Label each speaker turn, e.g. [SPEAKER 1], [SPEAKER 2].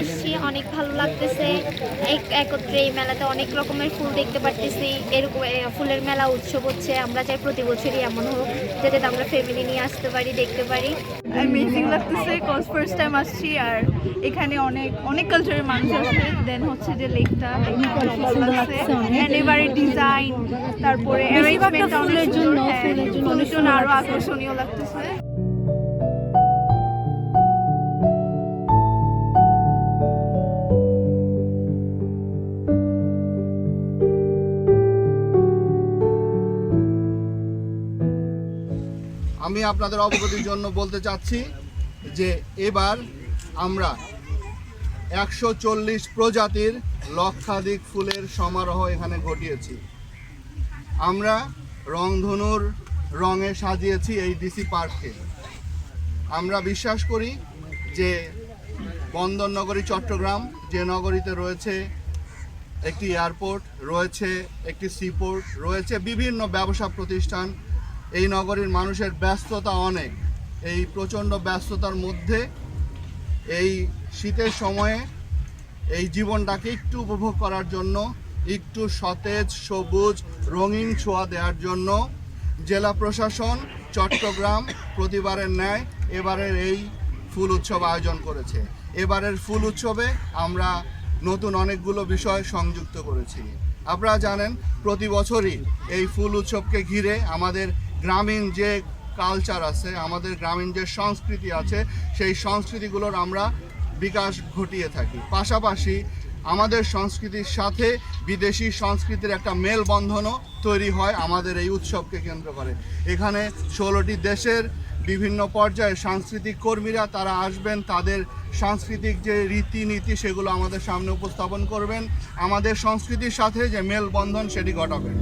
[SPEAKER 1] আসছি, অনেক ভালো লাগতেছে। একত্রে এই মেলাতে অনেক রকমের ফুল দেখতে পারতেছি। এরকম ফুলের মেলা উৎসব হচ্ছে, আমরা চাই প্রতি বছরই এমন হোক, যাতে আমরা ফ্যামিলি নিয়ে আসতে পারি, দেখতে পারি।
[SPEAKER 2] অ্যামেজিং লাগতেছে, কজ ফার্স্ট টাইম আসছি। আর এখানে অনেক অনেক কালচারের মানুষ আসে। দেন হচ্ছে যে লেকটা ভালো লাগছে, অ্যান্ড এবারে ডিজাইন, তারপরে অ্যারেঞ্জমেন্টটা অনেক সুন্দর। ফুলের জন্য আরো আকর্ষণীয় লাগতেছে।
[SPEAKER 3] আমি আপনাদের অবগতির জন্য বলতে চাচ্ছি যে এবার আমরা 140 প্রজাতির লক্ষাধিক ফুলের সমারোহ এখানে ঘটিয়েছি। আমরা রংধনুর রঙে সাজিয়েছি এই ডিসি পার্ককে। আমরা বিশ্বাস করি যে বন্দরনগরী চট্টগ্রাম, যে নগরীতে রয়েছে একটি এয়ারপোর্ট, রয়েছে একটি সিপোর্ট, রয়েছে বিভিন্ন ব্যবসা প্রতিষ্ঠান, এই নগরীর মানুষের ব্যস্ততা অনেক। এই প্রচণ্ড ব্যস্ততার মধ্যে এই শীতের সময়ে এই জীবনটাকে একটু উপভোগ করার জন্য, একটু সতেজ সবুজ রঙিন ছোঁয়া দেওয়ার জন্য জেলা প্রশাসন চট্টগ্রাম প্রতিবারের ন্যায় এবারের এই ফুল উৎসব আয়োজন করেছে। এবারের ফুল উৎসবে আমরা নতুন অনেকগুলো বিষয় সংযুক্ত করেছি। আপনারা জানেন প্রতি বছরই এই ফুল উৎসবকে ঘিরে আমাদের গ্রামীণ যে কালচার আছে, আমাদের গ্রামীণ যে সংস্কৃতি আছে, সেই সংস্কৃতিগুলোর আমরা বিকাশ ঘটিয়ে থাকি। পাশাপাশি আমাদের সংস্কৃতির সাথে বিদেশি সংস্কৃতির একটা মেলবন্ধনও তৈরি হয় আমাদের এই উৎসবকে কেন্দ্র করে। এখানে 16টি দেশের বিভিন্ন পর্যায়ে সাংস্কৃতিক কর্মীরা তারা আসবেন, তাদের সাংস্কৃতিক যে রীতিনীতি সেগুলো আমাদের সামনে উপস্থাপন করবেন, আমাদের সংস্কৃতির সাথে যে মেলবন্ধন সেটি ঘটাবেন।